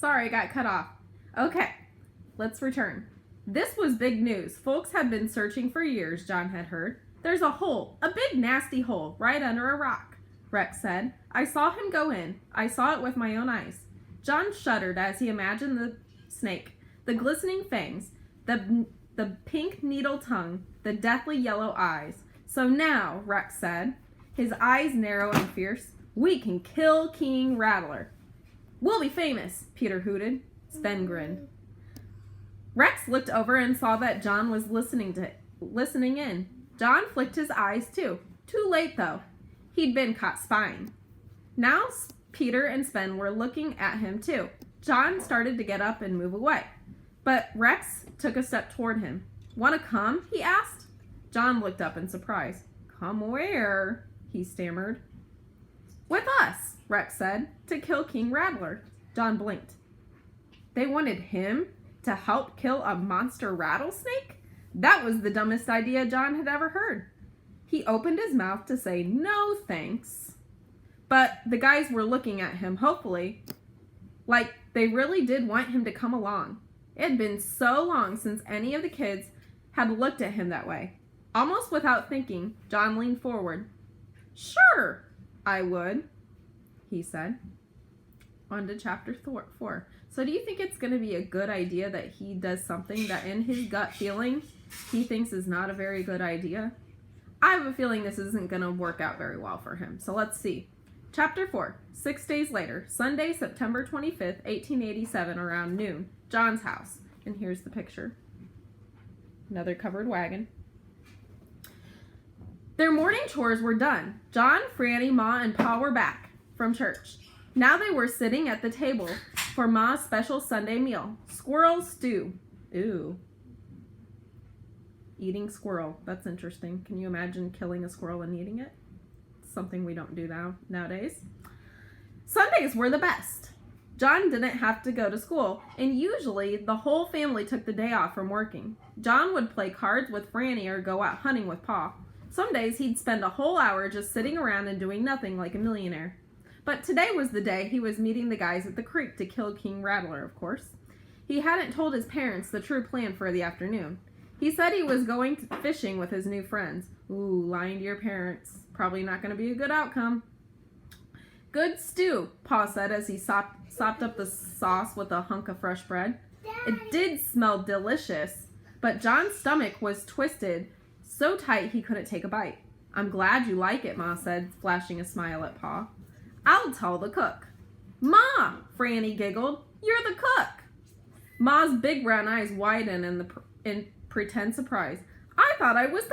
Sorry, I got cut off. Okay, let's return. This was big news. Folks had been searching for years, John had heard. There's a hole, a big nasty hole, right under a rock, Rex said. I saw him go in. I saw it with my own eyes. John shuddered as he imagined the snake, the glistening fangs, the pink needle tongue, the deathly yellow eyes. So now, Rex said, his eyes narrow and fierce, we can kill King Rattler. We'll be famous, Peter hooted. Sven grinned. Rex looked over and saw that John was listening in. John flicked his eyes too. Too late though. He'd been caught spying. Now Peter and Sven were looking at him too. John started to get up and move away, but Rex took a step toward him. Want to come? He asked. John looked up in surprise. Come where? He stammered. With us, Rex said, to kill King Rattler. John blinked. They wanted him to help kill a monster rattlesnake? That was the dumbest idea John had ever heard. He opened his mouth to say no thanks, but the guys were looking at him hopefully, like they really did want him to come along. It had been so long since any of the kids had looked at him that way. Almost without thinking, John leaned forward. Sure, I would, he said. On to chapter 4. So do you think it's going to be a good idea that he does something that in his gut feeling he thinks is not a very good idea? I have a feeling this isn't going to work out very well for him. So let's see. Chapter 4. 6 days later, Sunday, September 25th, 1887, around noon, John's house. And here's the picture. Another covered wagon. Their morning chores were done. John, Franny, Ma, and Pa were back from church. Now they were sitting at the table for Ma's special Sunday meal, squirrel stew. Ooh. Eating squirrel. That's interesting. Can you imagine killing a squirrel and eating it? Something we don't do nowadays. Sundays were the best. John didn't have to go to school, and usually the whole family took the day off from working. John would play cards with Franny or go out hunting with Pa. Some days he'd spend a whole hour just sitting around and doing nothing like a millionaire. But today was the day he was meeting the guys at the creek to kill King Rattler, of course. He hadn't told his parents the true plan for the afternoon. He said he was going fishing with his new friends. Ooh, lying to your parents. Probably not going to be a good outcome. Good stew, Pa said as he sopped up the sauce with a hunk of fresh bread. It did smell delicious, but John's stomach was twisted so tight he couldn't take a bite. I'm glad you like it, Ma said, flashing a smile at Pa. I'll tell the cook. Ma, Franny giggled. You're the cook. Ma's big brown eyes widened in pretend surprise. I thought I was the